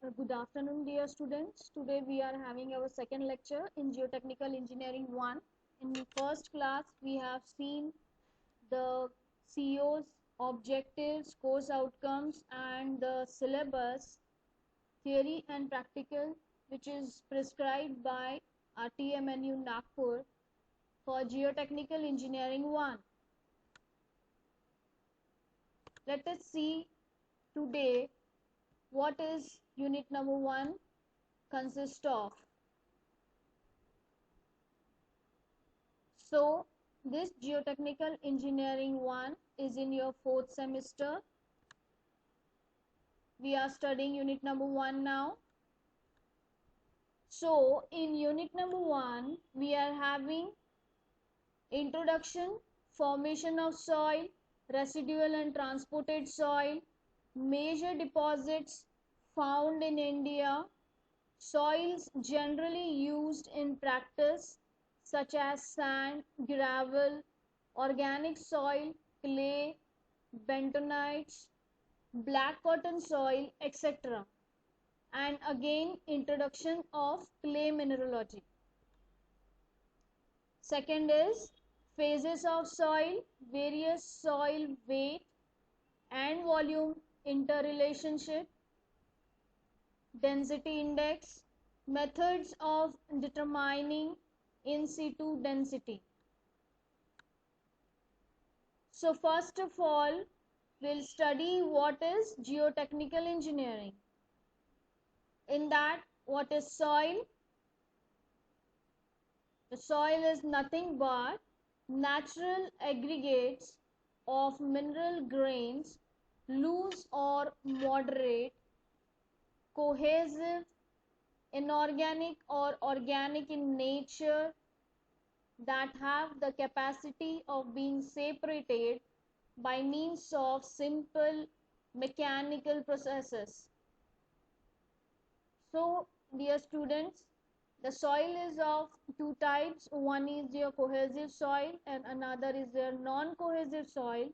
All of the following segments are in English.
Good afternoon, dear students. Today we are having our second lecture in Geotechnical Engineering 1. In first class, we have seen the CO's objectives, course outcomes, and the syllabus, theory and practical, which is prescribed by RTMNU Nagpur for Geotechnical Engineering 1. Let us see today what is unit number 1 consists of. So this Geotechnical Engineering 1 is in your fourth semester. We are studying unit number 1 now. So in unit number 1 we are having introduction, formation of soil, residual and transported soil, major deposits found in India, soils generally used in practice such as sand, gravel, organic soil, clay, bentonites, black cotton soil, etc. And again introduction of clay mineralogy. Second is phases of soil, various soil weight and volume interrelationship, density index, methods of determining in situ density. So first of all, we'll study what is geotechnical engineering. In that, what is soil? The soil is nothing but natural aggregates of mineral grains, loose or moderate, cohesive, inorganic or organic in nature, that have the capacity of being separated by means of simple mechanical processes. So, dear students, the soil is of two types. One is your cohesive soil and another is your non-cohesive soil.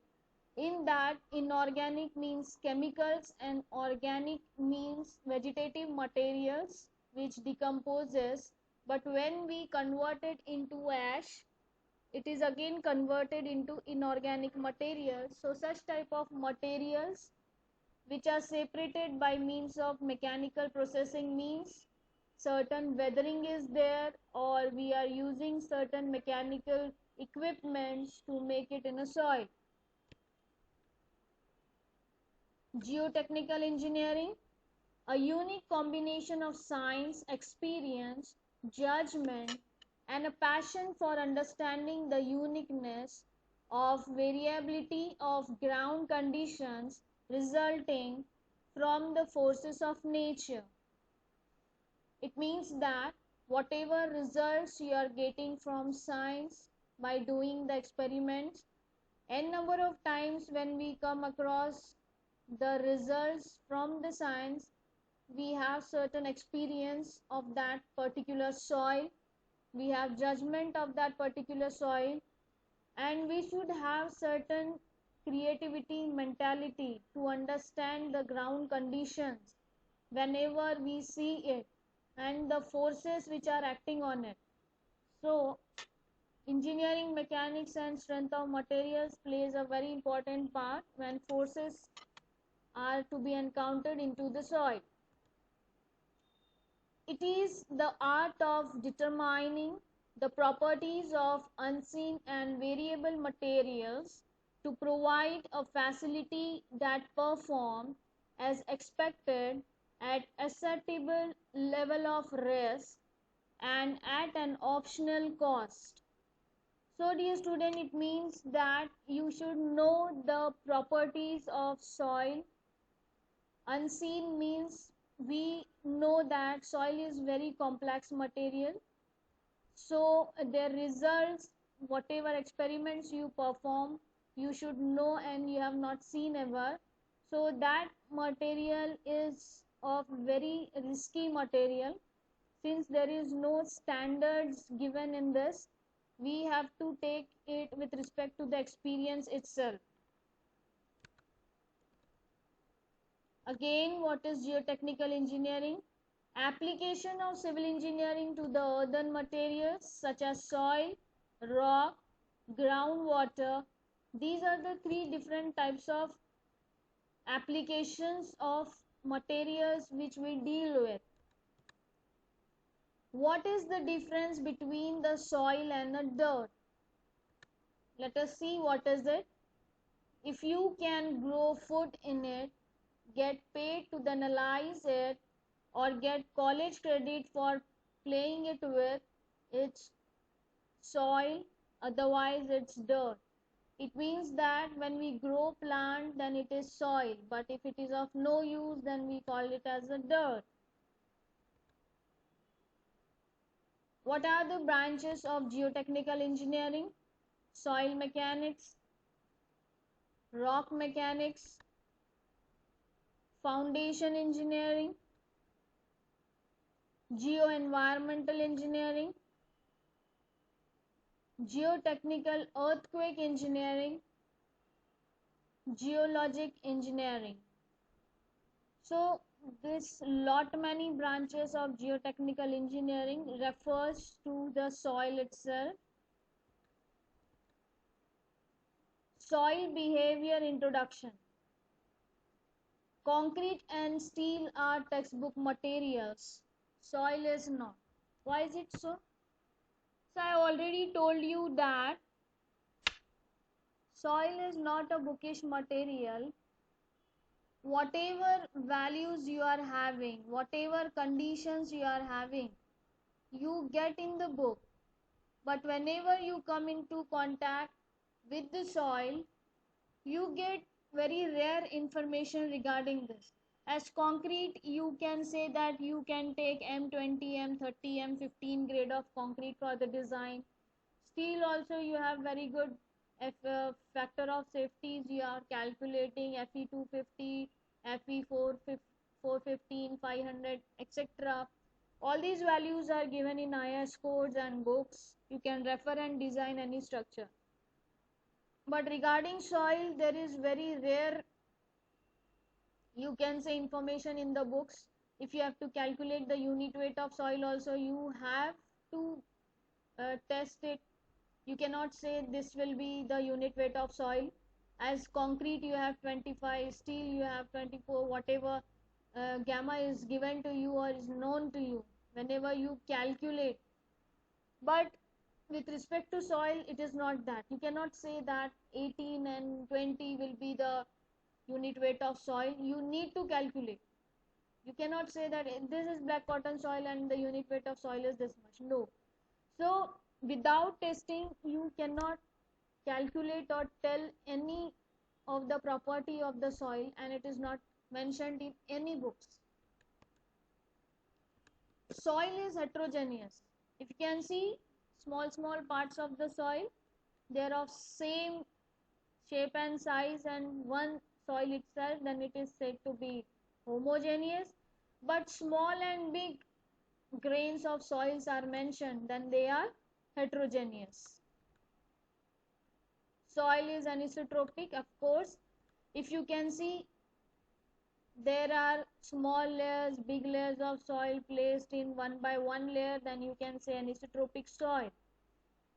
In that, inorganic means chemicals and organic means vegetative materials which decomposes. But when we convert it into ash, it is again converted into inorganic materials. So such type of materials which are separated by means of mechanical processing means certain weathering is there, or we are using certain mechanical equipments to make it in a soil. Geotechnical engineering, a unique combination of science, experience, judgment, and a passion for understanding the uniqueness of variability of ground conditions resulting from the forces of nature. It means that whatever results you are getting from science by doing the experiments, n number of times when we come across the results from the science, we have certain experience of that particular soil, we have judgment of that particular soil, and we should have certain creativity mentality to understand the ground conditions whenever we see it and the forces which are acting on it. So engineering mechanics and strength of materials plays a very important part when forces are to be encountered into the soil. It is the art of determining the properties of unseen and variable materials to provide a facility that performs as expected at acceptable level of risk and at an optional cost. So dear student, it means that you should know the properties of soil. Unseen means we know that soil is very complex material. So the results, whatever experiments you perform, you should know and you have not seen ever. So that material is of very risky material. Since there is no standards given in this, we have to take it with respect to the experience itself. Again, what is geotechnical engineering? Application of civil engineering to the earthen materials such as soil, rock, groundwater. These are the three different types of applications of materials which we deal with. What is the difference between the soil and the dirt? Let us see what is it. If you can grow food in it, get paid to analyze it, or get college credit for playing it with, it's soil, otherwise it's dirt. It means that when we grow plant, then it is soil, but if it is of no use, then we call it as a dirt. What are the branches of geotechnical engineering? Soil mechanics, rock mechanics, foundation engineering, geoenvironmental engineering, geotechnical earthquake engineering, geologic engineering. So this lot many branches of geotechnical engineering refers to the soil itself. Soil behavior introduction. Concrete and steel are textbook materials. Soil is not. Why is it so? So I already told you that soil is not a bookish material. Whatever values you are having, whatever conditions you are having, you get in the book. But whenever you come into contact with the soil, you get very rare information regarding this. As concrete, you can say that you can take M20, M30, M15 grade of concrete for the design. Steel also you have very good factor of safeties. You are calculating Fe250, Fe415, 500, etc. All these values are given in IS codes and books. You can refer and design any structure. But regarding soil, there is very rare, you can say, information in the books. If you have to calculate the unit weight of soil also, you have to test it. You cannot say this will be the unit weight of soil. As concrete you have 25, steel you have 24, whatever gamma is given to you or is known to you, whenever you calculate. But with respect to soil, it is not that. You cannot say that 18 and 20 will be the unit weight of soil. You need to calculate. You cannot say that this is black cotton soil and the unit weight of soil is this much. No. So without testing, you cannot calculate or tell any of the property of the soil, and it is not mentioned in any books. Soil is heterogeneous. If you can see, small parts of the soil, they are of same shape and size and one soil itself, then it is said to be homogeneous. But small and big grains of soils are mentioned, then they are heterogeneous. Soil is anisotropic, of course. If you can see, there are small layers, big layers of soil placed in one by one layer, then you can say anisotropic soil.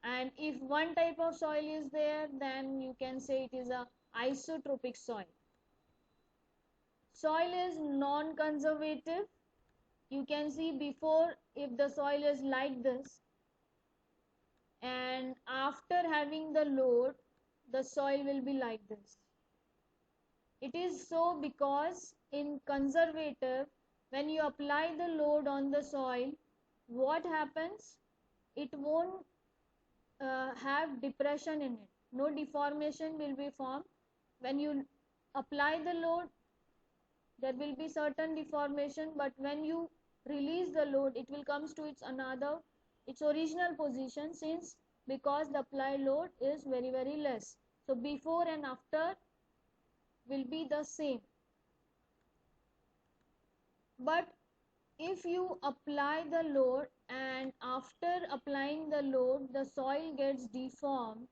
And if one type of soil is there, then you can say it is a isotropic soil. Soil is non-conservative. You can see before, if the soil is like this, and after having the load, the soil will be like this. It is so because in conservative, when you apply the load on the soil, what happens? It won't have depression in it. No deformation will be formed. When you apply the load, there will be certain deformation, but when you release the load, it will comes to its original position, since because the applied load is very less. So before and after will be the same. But if you apply the load and after applying the load the soil gets deformed,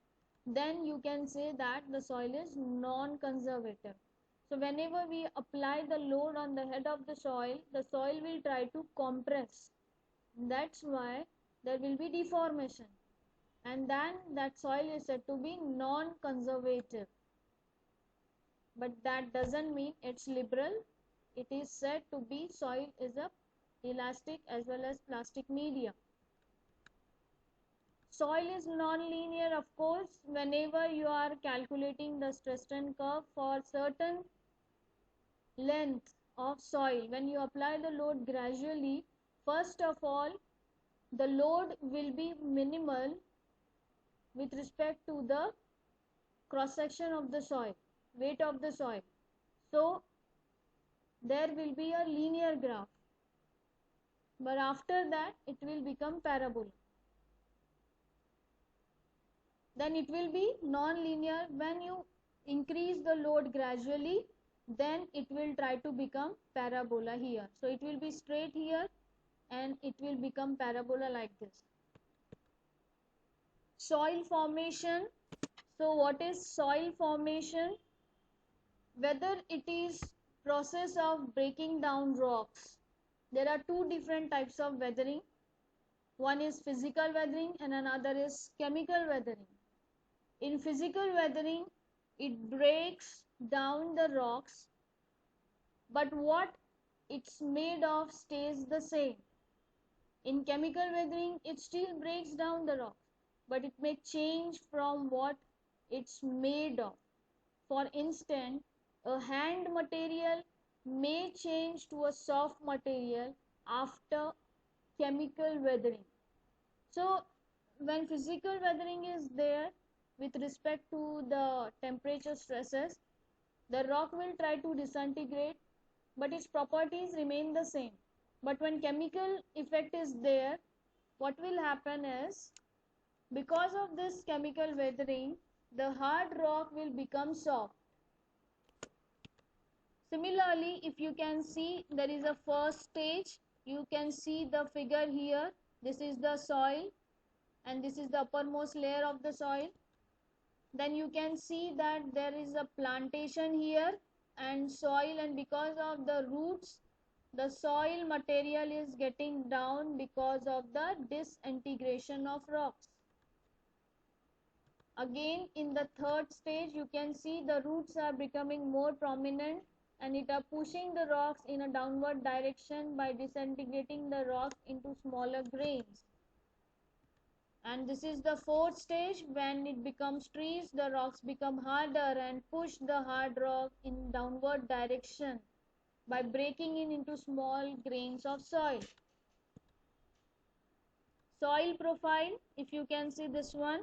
then you can say that the soil is non-conservative. So whenever we apply the load on the head of the soil will try to compress. That's why there will be deformation. And then that soil is said to be non-conservative. But that doesn't mean it's liberal. It is said to be soil is a elastic as well as plastic medium. Soil is non-linear, of course. Whenever you are calculating the stress strain curve for certain length of soil, when you apply the load gradually, first of all, the load will be minimal with respect to the cross section of the soil, weight of the soil. So there will be a linear graph, but after that it will become parabola. Then it will be non-linear. When you increase the load gradually, then it will try to become parabola here. So it will be straight here and it will become parabola like this. Soil formation. So what is soil formation? Whether it is process of breaking down rocks. There are two different types of weathering. One is physical weathering and another is chemical weathering. In physical weathering, it breaks down the rocks, but what it's made of stays the same. In chemical weathering, it still breaks down the rock, but it may change from what it's made of. For instance, a hand material may change to a soft material after chemical weathering. So when physical weathering is there, with respect to the temperature stresses, the rock will try to disintegrate, but its properties remain the same. But when chemical effect is there, what will happen is, because of this chemical weathering, the hard rock will become soft. Similarly, if you can see, there is a first stage. You can see the figure here. This is the soil and this is the uppermost layer of the soil. Then you can see that there is a plantation here and soil, and because of the roots, the soil material is getting down because of the disintegration of rocks. Again, in the third stage, you can see the roots are becoming more prominent and it are pushing the rocks in a downward direction by disintegrating the rocks into smaller grains. And this is the fourth stage. When it becomes trees, the rocks become harder and push the hard rock in downward direction by breaking it into small grains of soil. Soil profile, if you can see this one.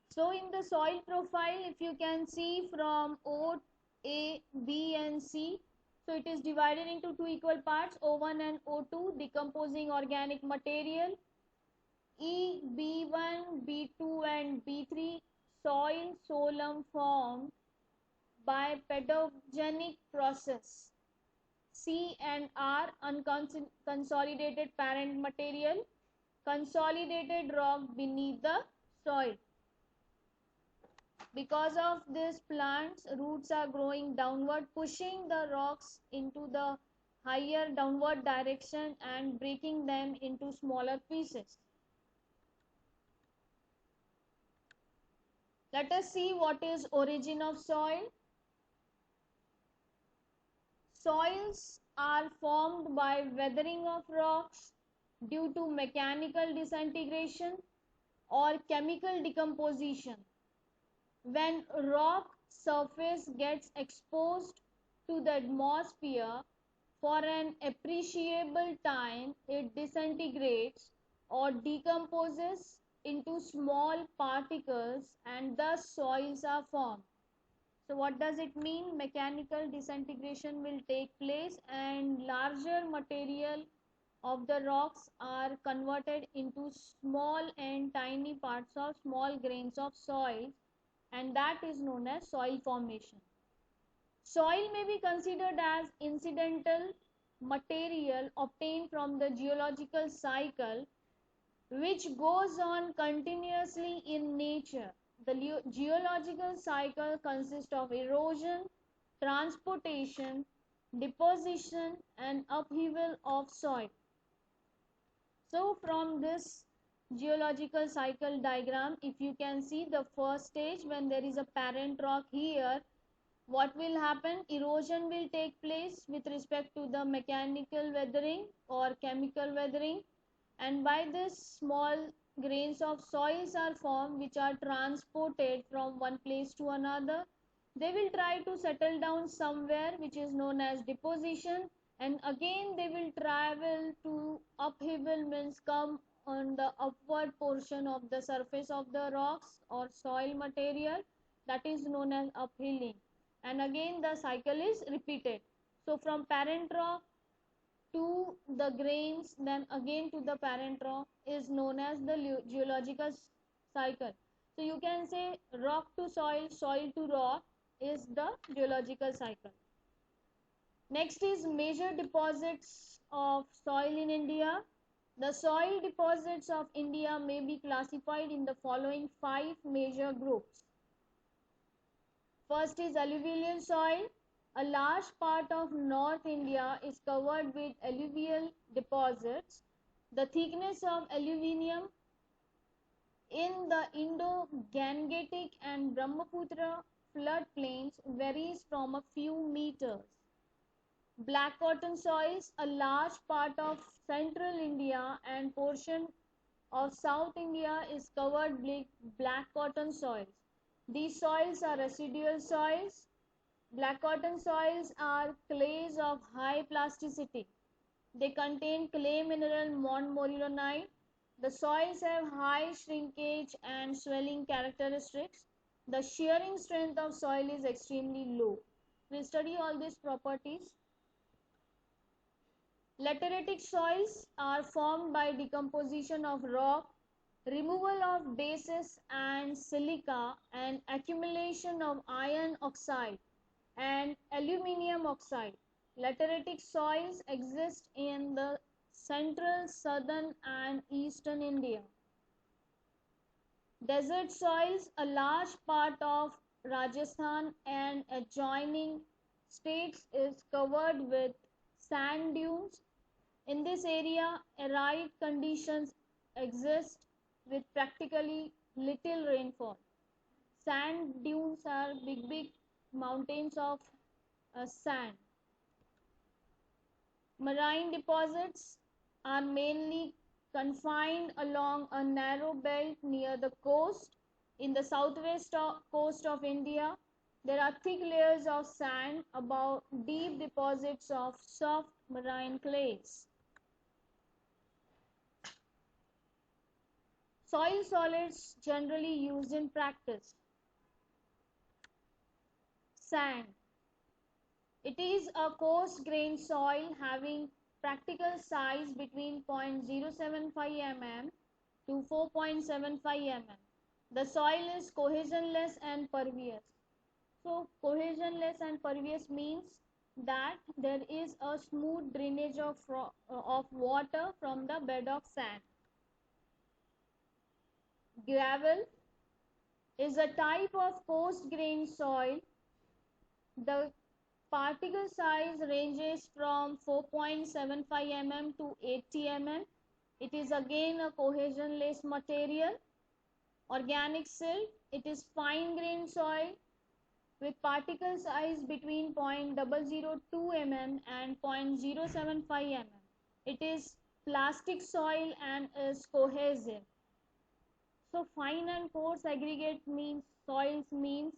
So in the soil profile, if you can see from O, A, B and C, so it is divided into two equal parts, O1 and O2, decomposing organic material. E, B1, B2 and B3, soil soilum formed by pedogenic process. C and R, unconsolidated parent material, consolidated rock beneath the soil. Because of this, plants roots are growing downward, pushing the rocks into the higher downward direction and breaking them into smaller pieces. Let us see what is origin of soil. Soils are formed by weathering of rocks due to mechanical disintegration or chemical decomposition. When rock surface gets exposed to the atmosphere for an appreciable time, it disintegrates or decomposes into small particles and thus soils are formed. So what does it mean? Mechanical disintegration will take place and larger material of the rocks are converted into small and tiny parts of small grains of soil, and that is known as soil formation. Soil may be considered as incidental material obtained from the geological cycle which goes on continuously in nature. The geological cycle consists of erosion, transportation, deposition, and upheaval of soil. So from this geological cycle diagram, if you can see the first stage, when there is a parent rock here, what will happen? Erosion will take place with respect to the mechanical weathering or chemical weathering, and by this small grains of soils are formed which are transported from one place to another. They will try to settle down somewhere, which is known as deposition, and again they will travel to upheaval, means come on the upward portion of the surface of the rocks or soil material, that is known as uphilling, and again the cycle is repeated. So from parent rock to the grains, then again to the parent rock, is known as the geological cycle. So you can say rock to soil, soil to rock is the geological cycle. Next is major deposits of soil in India. The soil deposits of India may be classified in the following 5 major groups. First is alluvial soil. A large part of North India is covered with alluvial deposits. The thickness of alluvium in the Indo-Gangetic and Brahmaputra floodplains varies from a few meters. Black cotton soils. A large part of central India and portion of South India is covered with black cotton soils. These soils are residual soils. Black cotton soils are clays of high plasticity. They contain clay mineral montmorillonite. The soils have high shrinkage and swelling characteristics. The shearing strength of soil is extremely low. We'll study all these properties. Lateritic soils are formed by decomposition of rock, removal of bases and silica, and accumulation of iron oxide and aluminium oxide. Lateritic soils exist in the central, southern and eastern India. Desert soils. A large part of Rajasthan and adjoining states is covered with sand dunes. In this area, arid conditions exist with practically little rainfall. Sand dunes are big mountains of sand. Marine deposits are mainly confined along a narrow belt near the coast. In the southwest coast of India, there are thick layers of sand above deep deposits of soft marine clays. Soil solids generally used in practice. Sand. It is a coarse grained soil having practical size between 0.075 mm to 4.75 mm. The soil is cohesionless and pervious. So cohesionless and pervious means that there is a smooth drainage of water from the bed of sand. Gravel is a type of coarse grained soil. The particle size ranges from 4.75 mm to 80 mm. It is again a cohesionless material. Organic silt. It is fine grained soil with particle size between 0.002 mm and 0.075 mm. It is plastic soil and is cohesive. So fine and coarse aggregate means soils means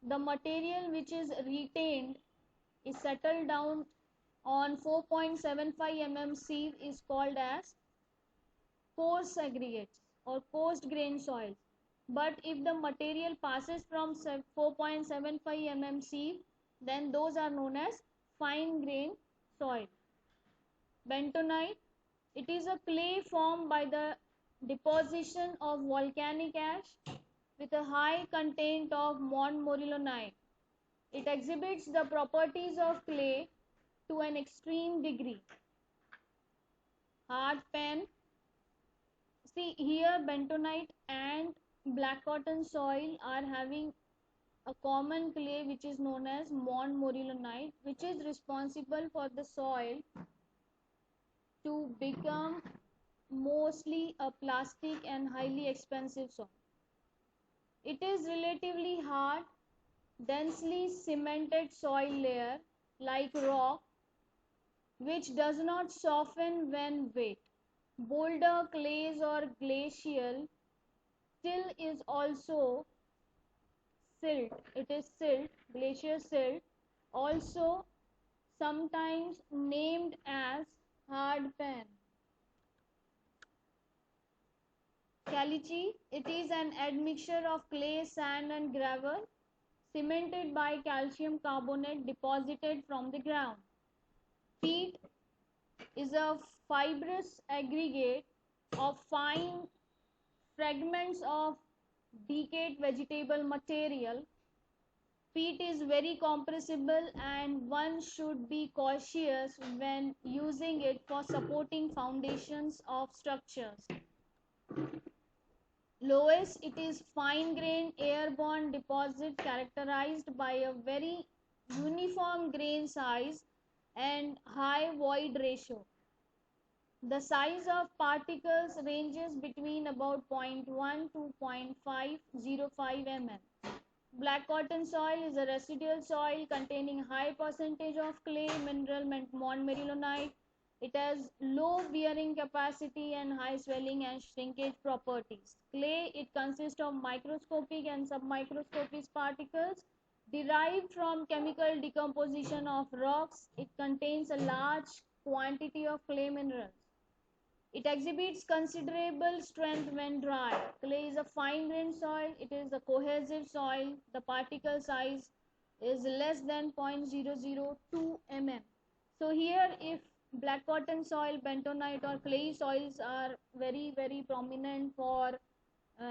the material which is retained is settled down on 4.75 mm sieve is called as coarse aggregates or coarse grain soils. But if the material passes from 4.75 mm sieve, then those are known as fine grain soil. Bentonite. It is a clay formed by the deposition of volcanic ash with a high content of montmorillonite. It exhibits the properties of clay to an extreme degree. Hard pan. See here bentonite and black cotton soil are having a common clay which is known as montmorillonite, which is responsible for the soil to become mostly a plastic and highly expensive soil. It is relatively hard, densely cemented soil layer like rock, which does not soften when wet. Boulder clays or glacial till is also silt. It is silt, glacier silt, also sometimes named as hardpan. Caliche, it is an admixture of clay, sand and gravel cemented by calcium carbonate deposited from the ground. Peat is a fibrous aggregate of fine fragments of decayed vegetable material. Peat is very compressible and one should be cautious when using it for supporting foundations of structures. Loess, it is fine-grained airborne deposit characterized by a very uniform grain size and high void ratio. The size of particles ranges between about 0.1 to 0.505 mm. Black cotton soil is a residual soil containing high percentage of clay mineral montmorillonite. It has low bearing capacity and high swelling and shrinkage properties. Clay, it consists of microscopic and submicroscopic particles derived from chemical decomposition of rocks. It contains a large quantity of clay minerals. It exhibits considerable strength when dry. Clay is a fine-grained soil. It is a cohesive soil. The particle size is less than 0.002 mm. So here, if black cotton soil, bentonite or clay soils are very prominent for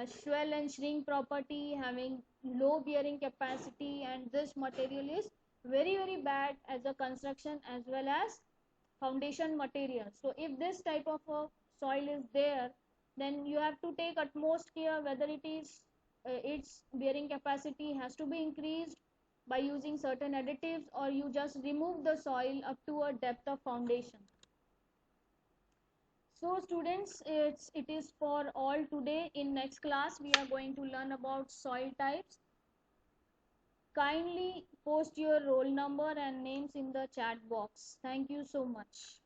swell and shrink property, having low bearing capacity, and this material is very bad as a construction as well as foundation material. So if this type of a soil is there, then you have to take utmost care whether it is its bearing capacity has to be increased by using certain additives, or you just remove the soil up to a depth of foundation. So students, it is for all today. In next class we are going to learn about soil types. Kindly post your roll number and names in the chat box. Thank you so much.